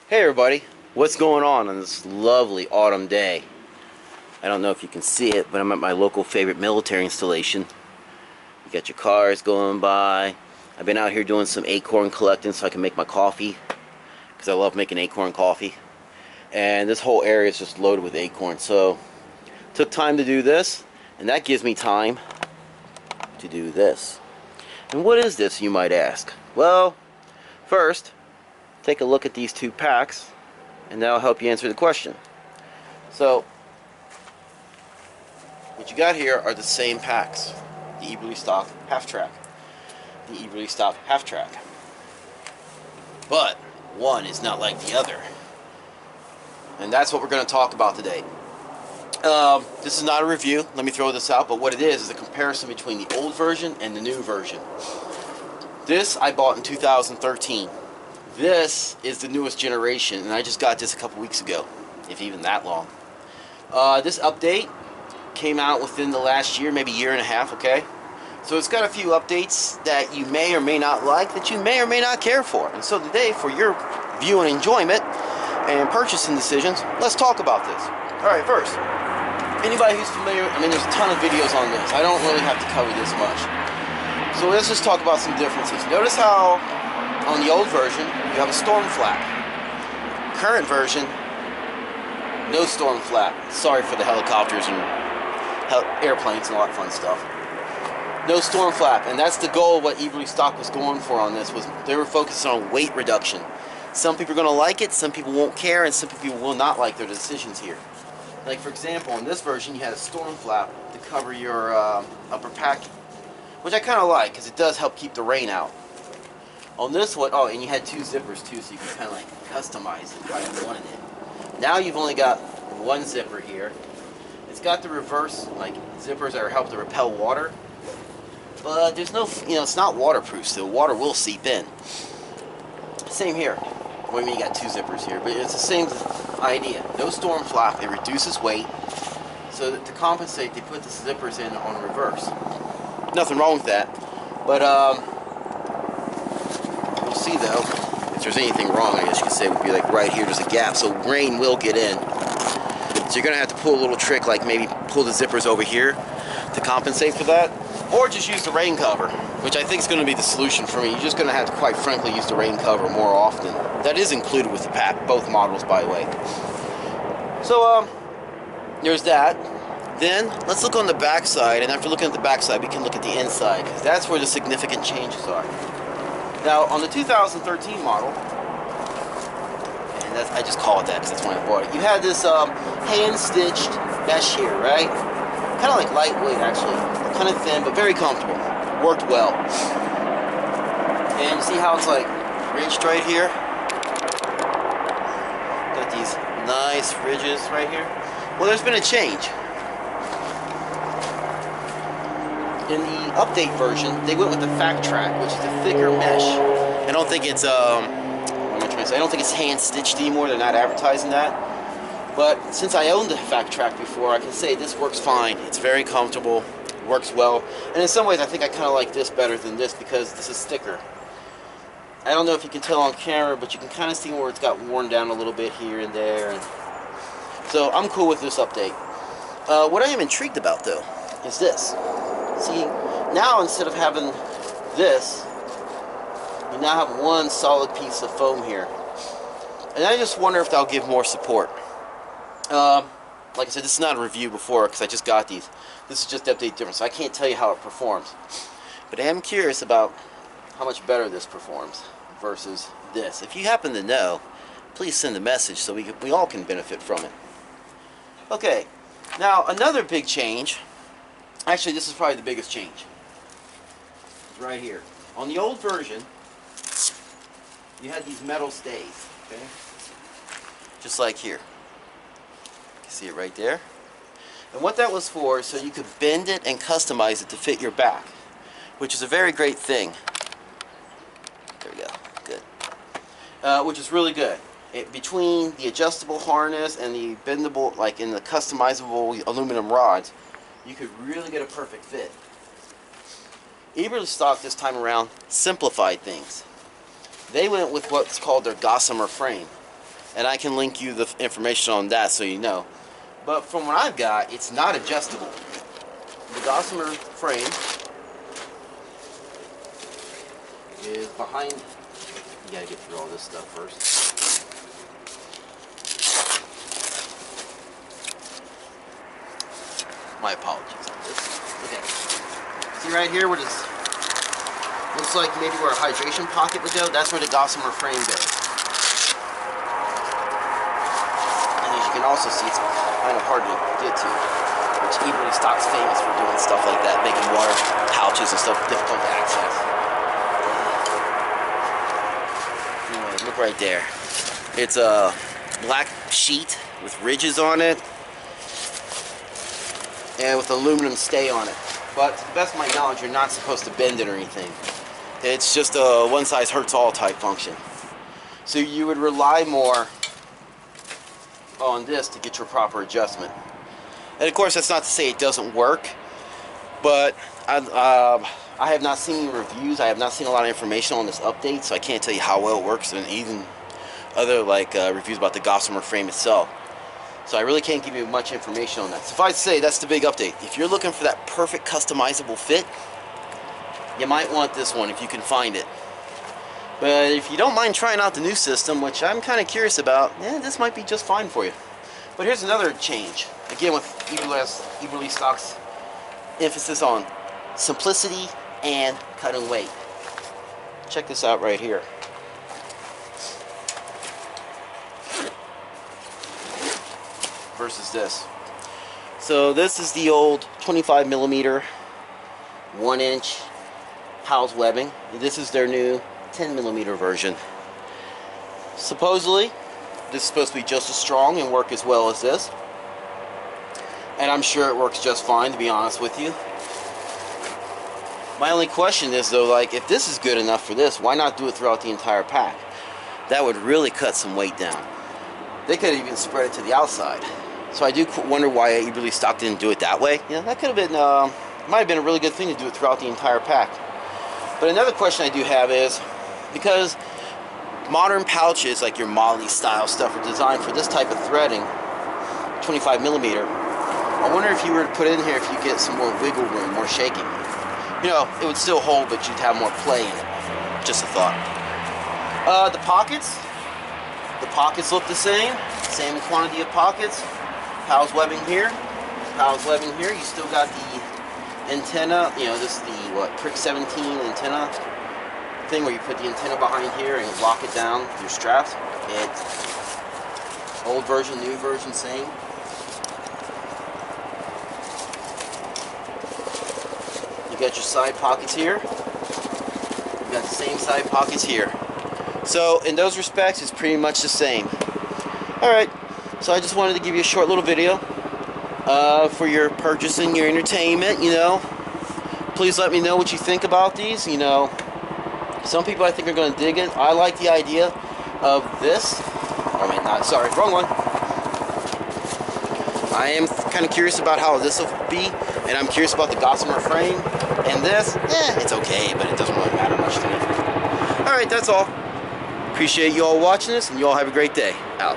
Hey everybody, what's going on this lovely autumn day? I don't know if you can see it, but I'm at my local favorite military installation. You got your cars going by. I've been out here doing some acorn collecting so I can make my coffee, because I love making acorn coffee. And this whole area is just loaded with acorns, so took time to do this, and that gives me time to do this. And what is this, you might ask? Well, first, take a look at these two packs, and that'll help you answer the question. So, what you got here are the same packs. The Eberlestock Halftrack. The Eberlestock Halftrack. But, one is not like the other. And that's what we're going to talk about today. This is not a review, let me throw this out, but what it is a comparison between the old version and the new version. This I bought in 2013. This is the newest generation, and I just got this a couple weeks ago, if even that long. This update came out within the last year, maybe year and a half, okay? So it's got a few updates that you may or may not like, that you may or may not care for. And so today, for your viewing enjoyment and purchasing decisions, let's talk about this. Alright, first, anybody who's familiar, I mean there's a ton of videos on this. I don't really have to cover this much. So let's just talk about some differences. Notice how on the old version, you have a storm flap. Current version, no storm flap. Sorry for the helicopters and airplanes and a lot of fun stuff. No storm flap, and that's the goal of what Eberlestock was going for on this, was they were focused on weight reduction. Some people are going to like it, some people won't care, and some people will not like their decisions here. Like for example, in this version, you had a storm flap to cover your upper pack, which I kind of like, because it does help keep the rain out. On this one, oh, and you had two zippers too, so you can kind of like customize it how you wanted it. Now you've only got one zipper here. It's got the reverse, like, zippers that are help to repel water. But there's no, it's not waterproof, so water will seep in. Same here. Well, I mean, you got two zippers here, but it's the same idea. No storm flap, it reduces weight. So that to compensate, they put the zippers in on reverse. Nothing wrong with that. But, see though, if there's anything wrong, I guess you could say, would be like right here there's a gap, so rain will get in. So you're gonna have to pull a little trick, like maybe pull the zippers over here to compensate for that, or just use the rain cover, which I think is going to be the solution for me. You're just gonna have to, quite frankly, use the rain cover more often. That is included with the pack, both models, by the way. So there's that. Then let's look on the back side, and after looking at the back side, we can look at the inside, because that's where the significant changes are. Now, on the 2013 model, and I just call it that because that's when I bought it, you had this hand-stitched mesh here, right? Kind of like lightweight, actually. Kind of thin, but very comfortable. Worked well. And you see how it's like ridged right here? Got these nice ridges right here. Well, there's been a change. In the update version, they went with the Halftrack, which is a thicker mesh. I don't think it's what am I trying to say? I don't think it's hand stitched anymore. They're not advertising that. But since I owned the Halftrack before, I can say this works fine. It's very comfortable, works well, and in some ways, I think I kind of like this better than this because this is thicker. I don't know if you can tell on camera, but you can kind of see where it's got worn down a little bit here and there. And so I'm cool with this update. What I am intrigued about, though, is this. See, now instead of having this, you now have one solid piece of foam here. And I just wonder if that'll give more support. Like I said, this is not a review before because I just got these. This is just update difference, so I can't tell you how it performs. But I am curious about how much better this performs versus this. If you happen to know, please send a message so we all can benefit from it. Okay, now another big change. Actually, this is probably the biggest change. It's right here. On the old version, you had these metal stays, okay? Just like here. You can see it right there. And what that was for is so you could bend it and customize it to fit your back, which is a very great thing. There we go. Good. Which is really good. Between the adjustable harness and the bendable, like in the customizable aluminum rods, you could really get a perfect fit. Eberlestock this time around simplified things. They went with what's called their Gossamer Frame. and I can link you the information on that so you know. But from what I've got, it's not adjustable. The Gossamer Frame is behind. You gotta get through all this stuff first. My apologies on this. Okay. See right here where this looks like maybe where a hydration pocket would go? That's where the Gossamer Frame goes. And as you can also see, it's kind of hard to get to, which Eberlestock's famous for doing stuff like that, making water pouches and stuff difficult to access. Anyway, look right there. It's a black sheet with ridges on it and with aluminum stay on it. But to the best of my knowledge, you're not supposed to bend it or anything. It's just a one-size-hurts-all type function. So you would rely more on this to get your proper adjustment. And of course, that's not to say it doesn't work, but I have not seen reviews. I have not seen a lot of information on this update, so I can't tell you how well it works, and even other reviews about the Gossamer Frame itself. So I really can't give you much information on that. Suffice to say, that's the big update. If you're looking for that perfect customizable fit, you might want this one if you can find it. But if you don't mind trying out the new system, which I'm kind of curious about, this might be just fine for you. But here's another change. Again, with Eberlestock's emphasis on simplicity and cutting weight. Check this out right here. Versus this. So this is the old 25mm 1-inch house webbing. This is their new 10mm version. Supposedly this is supposed to be just as strong and work as well as this, and I'm sure it works just fine, to be honest with you. My only question is though, like, if this is good enough for this, why not do it throughout the entire pack? That would really cut some weight down. They could have even spread it to the outside. So I do wonder why Eberlestock didn't do it that way. You know, that could have been, might have been a really good thing to do it throughout the entire pack. But another question I do have is, because modern pouches, like your Molly style stuff, are designed for this type of threading, 25mm, I wonder if you were to put it in here, if you get some more wiggle room, more shaking. You know, it would still hold, but you'd have more play in it. Just a thought. The pockets look the same in quantity of pockets. Powell's webbing here, you still got the antenna, you know, this is the, Prick 17 antenna thing where you put the antenna behind here and lock it down with your straps. It's old version, new version, same. You got your side pockets here, you got the same side pockets here. So in those respects, it's pretty much the same. Alright, so I just wanted to give you a short little video for your purchasing, your entertainment, you know. Please let me know what you think about these, you know. Some people I think are going to dig it. I like the idea of this. Oh, wait, not, sorry, wrong one. I am kind of curious about how this will be, and I'm curious about the Gossamer Frame. And this, it's okay, but it doesn't really matter much to me. Alright, that's all. Appreciate you all watching this, and you all have a great day. Out.